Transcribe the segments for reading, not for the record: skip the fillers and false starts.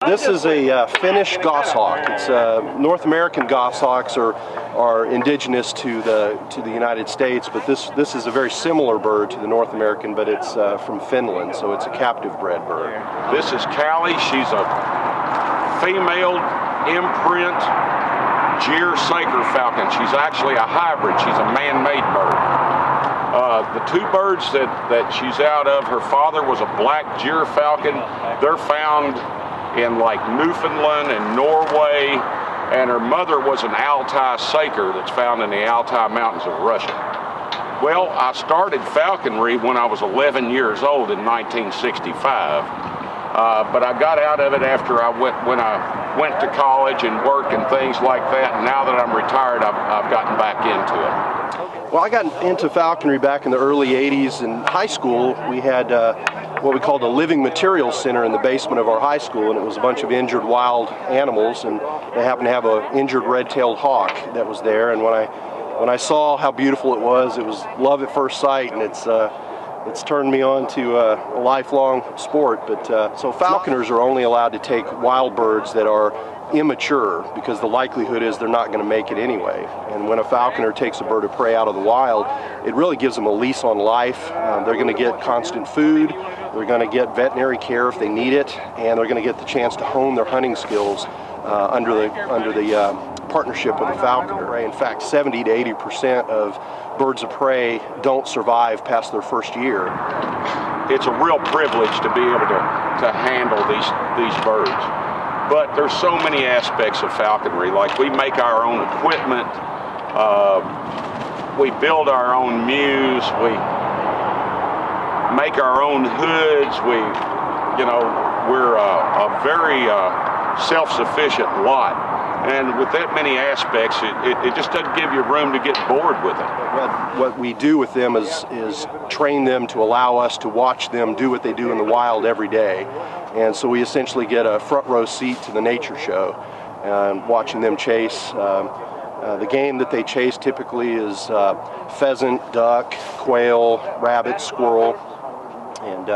This is a Finnish goshawk. It's North American goshawks are indigenous to the United States, but this is a very similar bird to the North American, but it's from Finland, so it's a captive bred bird. This is Callie. She's a female imprint gyre-saker falcon. She's actually a hybrid. She's a man-made bird. The two birds that she's out of, her father was a black gyre falcon. They're found in like Newfoundland and Norway, and her mother was an Altai saker that's found in the Altai Mountains of Russia. Well, I started falconry when I was 11 years old in 1965, but I got out of it after when I went to college and work and things like that, and now that I'm retired, I've gotten back into it. Well, I got into falconry back in the early 80s. In high school, we had what we called a living materials center in the basement of our high school, and it was a bunch of injured wild animals, and they happened to have an injured red-tailed hawk that was there. And when I saw how beautiful it was love at first sight, and it's turned me on to a lifelong sport. But so falconers are only allowed to take wild birds that are immature, because the likelihood is they're not going to make it anyway. And when a falconer takes a bird of prey out of the wild, it really gives them a lease on life. They're going to get constant food, they're going to get veterinary care if they need it, and they're going to get the chance to hone their hunting skills under the partnership with a falconer. In fact, 70 to 80% of birds of prey don't survive past their first year. It's a real privilege to be able to handle these birds. But there's so many aspects of falconry. Like, we make our own equipment, we build our own mews, we make our own hoods. We're a very self-sufficient lot. And with that many aspects, it just doesn't give you room to get bored with it. What we do with them is train them to allow us to watch them do what they do in the wild every day. And so we essentially get a front row seat to the nature show, watching them chase. The game that they chase typically is pheasant, duck, quail, rabbit, squirrel, and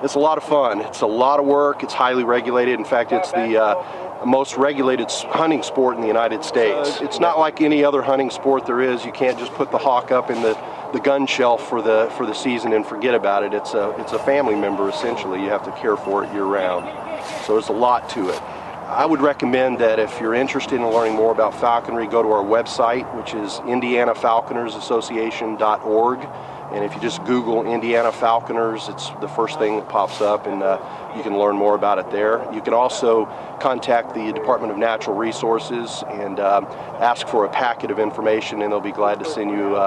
it's a lot of fun. It's a lot of work. It's highly regulated. In fact, it's the most regulated hunting sport in the United States. It's not like any other hunting sport there is. You can't just put the hawk up in the gun shelf for the season and forget about it. It's a family member, essentially. You have to care for it year round. So there's a lot to it. I would recommend that if you're interested in learning more about falconry, go to our website, which is indianafalconersassociation.org. And if you just Google Indiana Falconers, it's the first thing that pops up, and you can learn more about it there. You can also contact the Department of Natural Resources and ask for a packet of information, and they'll be glad to send you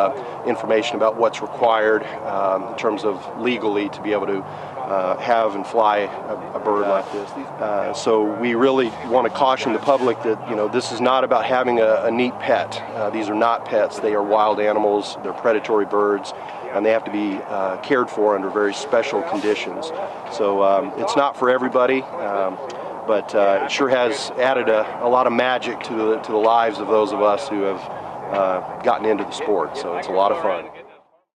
information about what's required in terms of legally to be able to have and fly a bird like this. So we really want to caution the public that this is not about having a neat pet. These are not pets. They are wild animals. They're predatory birds, and they have to be cared for under very special conditions. So it's not for everybody, but it sure has added a lot of magic to the lives of those of us who have gotten into the sport. So it's a lot of fun.